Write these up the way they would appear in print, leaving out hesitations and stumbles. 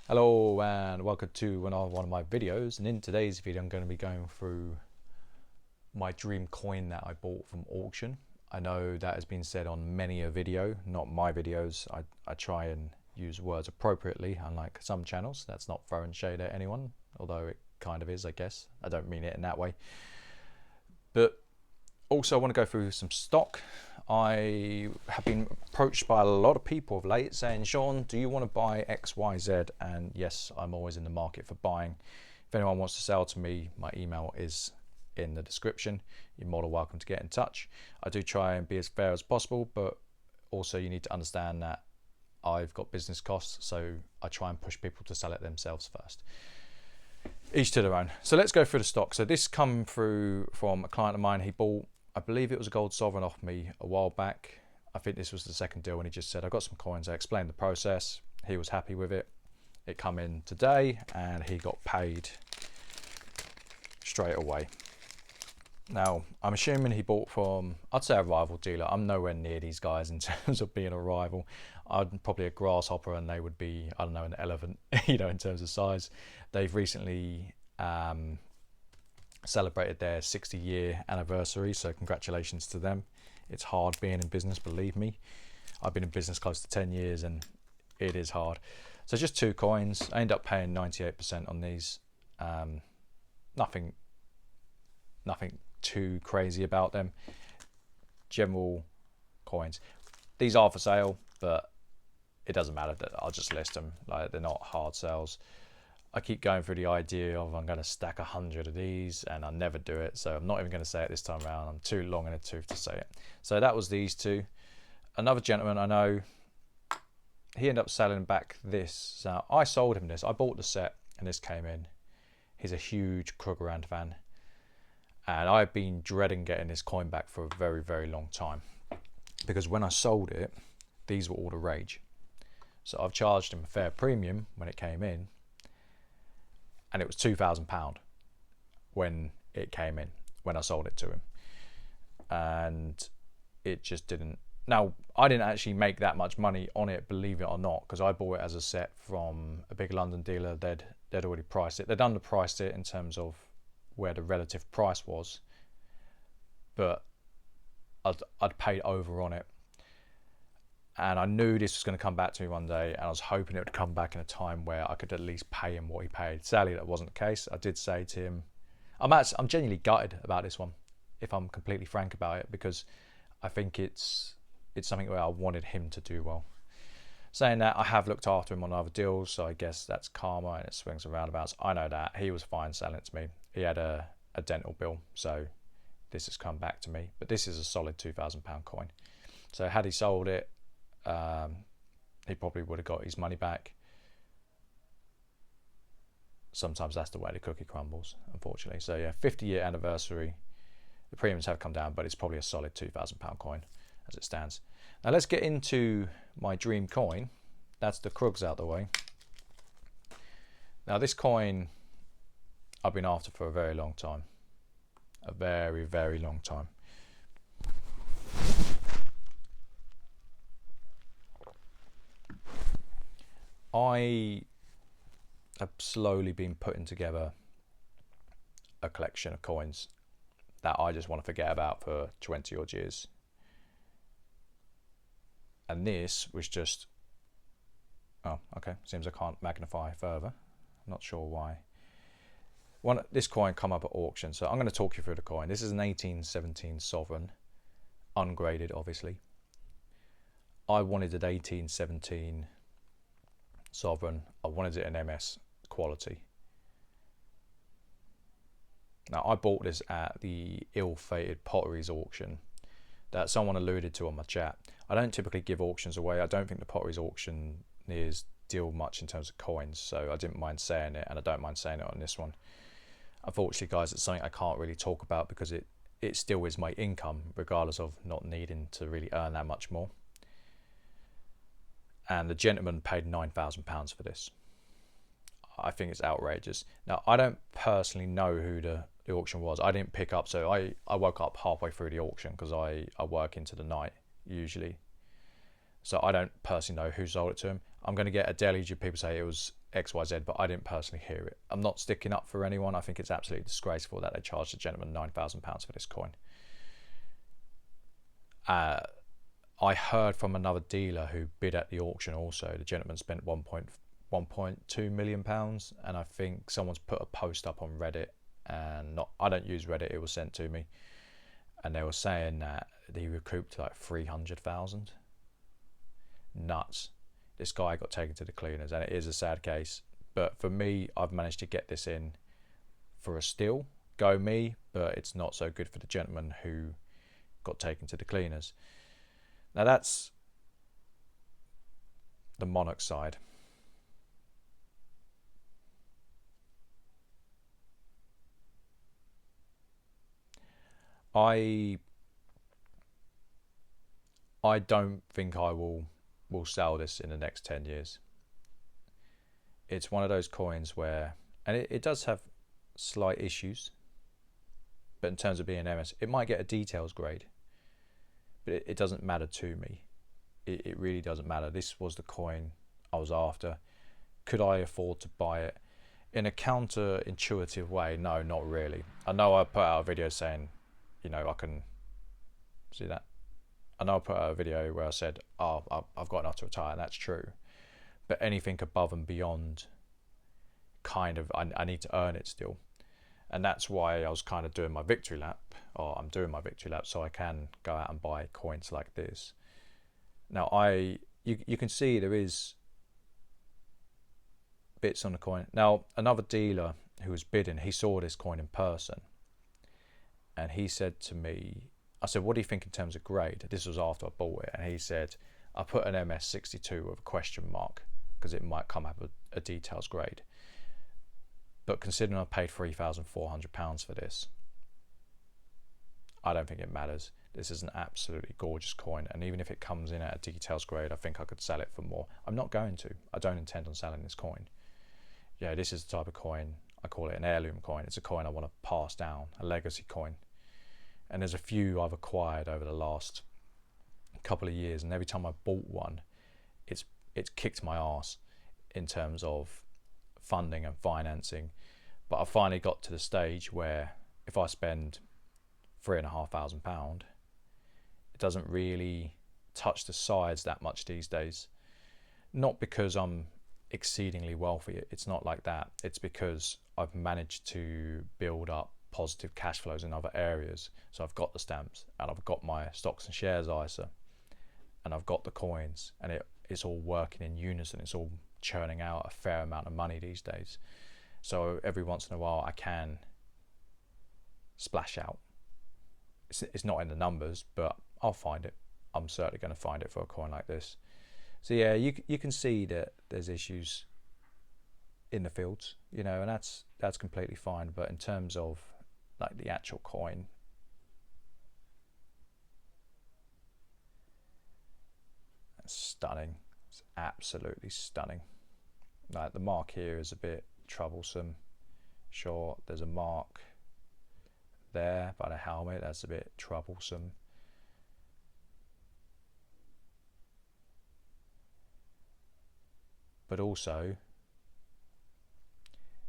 Hello and welcome to another one of my videos, and in today's video I'm going to be going through my dream coin that I bought from auction. I know that has been said on many a video, not my videos. I try and use words appropriately, unlike some channels. That's not throwing shade at anyone, although it kind of is, I guess. I don't mean it in that way. But also I want to go through some stock. I have been approached by a lot of people of late saying, Sean, do you want to buy XYZ? And yes, I'm always in the market for buying. If anyone wants to sell to me, my email is in the description. You're more than welcome to get in touch. I do try and be as fair as possible, but also you need to understand that I've got business costs, so I try and push people to sell it themselves first. Each to their own. So let's go through the stock. So this come through from a client of mine. He bought, I believe it was a gold sovereign off me a while back. I think this was the second deal, and he just said, I got some coins. I explained the process. He was happy with it. It come in today and he got paid straight away. Now, I'm assuming he bought from, I'd say, a rival dealer. I'm nowhere near these guys in terms of being a rival. I'm probably a grasshopper and they would be, I don't know, an elephant, in terms of size. They've recently celebrated their 60-year anniversary, so congratulations to them. It's hard being in business, believe me. I've been in business close to 10 years and it is hard. So just 2 coins. I end up paying 98% on these. Nothing too crazy about them. General coins. These are for sale, but it doesn't matter. That I'll just list them. Like, they're not hard sales. I keep going through the idea of I'm going to stack 100 of these, and I never do it, so I'm not even going to say it this time around. I'm too long in the tooth to say it. So that was these 2. Another gentleman I know, he ended up selling back this. So I sold him this. I bought the set and this came in. He's a huge Krugerrand fan, and I've been dreading getting this coin back for a very, very long time, because when I sold it, these were all the rage. So I've charged him a fair premium when it came in, and it was £2,000 when it came in, when I sold it to him. And it just didn't. Now, I didn't actually make that much money on it, believe it or not, because I bought it as a set from a big London dealer. They'd already priced it. They'd underpriced it in terms of where the relative price was, but I'd paid over on it. And I knew this was going to come back to me one day, and I was hoping it would come back in a time where I could at least pay him what he paid. Sadly, that wasn't the case. I did say to him, I'm genuinely gutted about this one, if I'm completely frank about it, because I think it's something where I wanted him to do well. Saying that, I have looked after him on other deals, so I guess that's karma and it swings and roundabouts. I know that. He was fine selling it to me. He had a dental bill, so this has come back to me. But this is a solid £2,000 coin. So had he sold it, he probably would have got his money back. Sometimes that's the way the cookie crumbles, unfortunately. So yeah, 50-year anniversary. The premiums have come down, but it's probably a solid £2,000 coin as it stands. Now let's get into my dream coin. That's the Krugs out the way. Now this coin I've been after for a very long time. A very, very long time. I have slowly been putting together a collection of coins that I just want to forget about for 20 odd years. And this was just, oh, okay, seems I can't magnify further. I'm not sure why. This coin come up at auction, so I'm going to talk you through the coin. This is an 1817 sovereign, ungraded obviously. I wanted an 1817 sovereign. I wanted it in MS quality. Now I bought this at the ill-fated potteries auction that someone alluded to on my chat. I don't typically give auctions away. I don't think the potteries auctioneers deal much in terms of coins, so I didn't mind saying it, and I don't mind saying it on this one. Unfortunately, guys, it's something I can't really talk about because it still is my income, regardless of not needing to really earn that much more. And the gentleman paid £9,000 for this. I think it's outrageous. Now, I don't personally know who the auction was. I didn't pick up, so I woke up halfway through the auction because I work into the night usually. So I don't personally know who sold it to him. I'm going to get a deluge of people say it was XYZ, but I didn't personally hear it. I'm not sticking up for anyone. I think it's absolutely disgraceful that they charged a gentleman £9,000 for this coin. I heard from another dealer who bid at the auction also, the gentleman spent £1.2 million, and I think someone's put a post up on Reddit, and I don't use Reddit, it was sent to me, and they were saying that he recouped like 300,000. Nuts. This guy got taken to the cleaners, and it is a sad case, but for me, I've managed to get this in for a steal. Go me, but it's not so good for the gentleman who got taken to the cleaners. Now that's the Monarch side. I don't think I will sell this in the next 10 years. It's one of those coins where, and it does have slight issues, but in terms of being MS, it might get a details grade, but it doesn't matter to me. It really doesn't matter. This was the coin I was after. Could I afford to buy it? In a counterintuitive way, no, not really. I know I put out a video saying, you know, I can see that. I know I put out a video where I said, oh, I've got enough to retire, and that's true. But anything above and beyond, kind of, I need to earn it still. And that's why I was kind of doing my victory lap, or I'm doing my victory lap, so I can go out and buy coins like this. Now, you can see there is bits on the coin. Now, another dealer who was bidding, he saw this coin in person, and he said to me, I said, what do you think in terms of grade? This was after I bought it, and he said, I put an MS62 with a question mark because it might come up with a details grade. But considering I paid £3,400 for this, I don't think it matters. This is an absolutely gorgeous coin, and even if it comes in at a details grade, I think I could sell it for more. I'm not going to. I don't intend on selling this coin. Yeah, this is the type of coin, I call it an heirloom coin. It's a coin I want to pass down, a legacy coin. And there's a few I've acquired over the last couple of years, and every time I bought one, it's kicked my ass in terms of funding and financing. But I finally got to the stage where if I spend £3,500, it doesn't really touch the sides that much these days. Not because I'm exceedingly wealthy, it's not like that. It's because I've managed to build up positive cash flows in other areas. So I've got the stamps, and I've got my stocks and shares ISA, and I've got the coins, and it's all working in unison. It's all churning out a fair amount of money these days. So every once in a while I can splash out. It's not in the numbers, but I'll find it. I'm certainly going to find it for a coin like this. So yeah, you can see that there's issues in the fields, you know, and that's completely fine. But in terms of like the actual coin, that's stunning. It's absolutely stunning. Like the mark here is a bit troublesome. Sure, there's a mark there by the helmet, that's a bit troublesome. But also,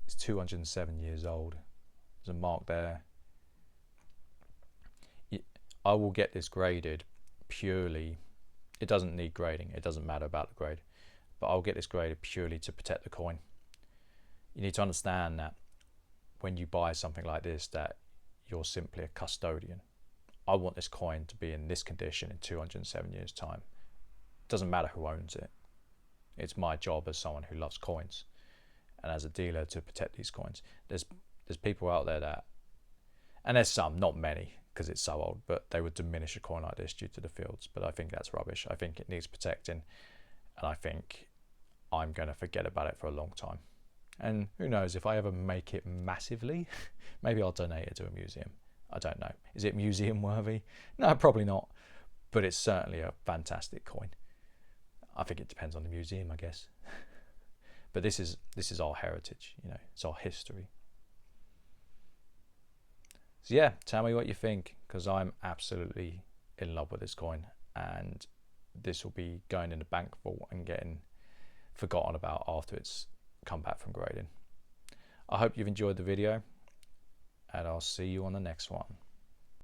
it's 207 years old. There's a mark there. I will get this graded purely, it doesn't need grading, it doesn't matter about the grade, but I'll get this graded purely to protect the coin. You need to understand that when you buy something like this, that you're simply a custodian. I want this coin to be in this condition in 207 years time. It doesn't matter who owns it. It's my job as someone who loves coins and as a dealer to protect these coins. There's people out there that, and there's some, not many because it's so old, but they would diminish a coin like this due to the fields. But I think that's rubbish. I think it needs protecting, and I think I'm going to forget about it for a long time. And who knows, if I ever make it massively, maybe I'll donate it to a museum. I don't know. Is it museum worthy? No, probably not. But it's certainly a fantastic coin. I think it depends on the museum, I guess. But this is our heritage, you know, it's our history. So yeah, tell me what you think, because I'm absolutely in love with this coin, and this will be going in the bank vault and getting forgotten about after it's come back from grading. I hope you've enjoyed the video, and I'll see you on the next one.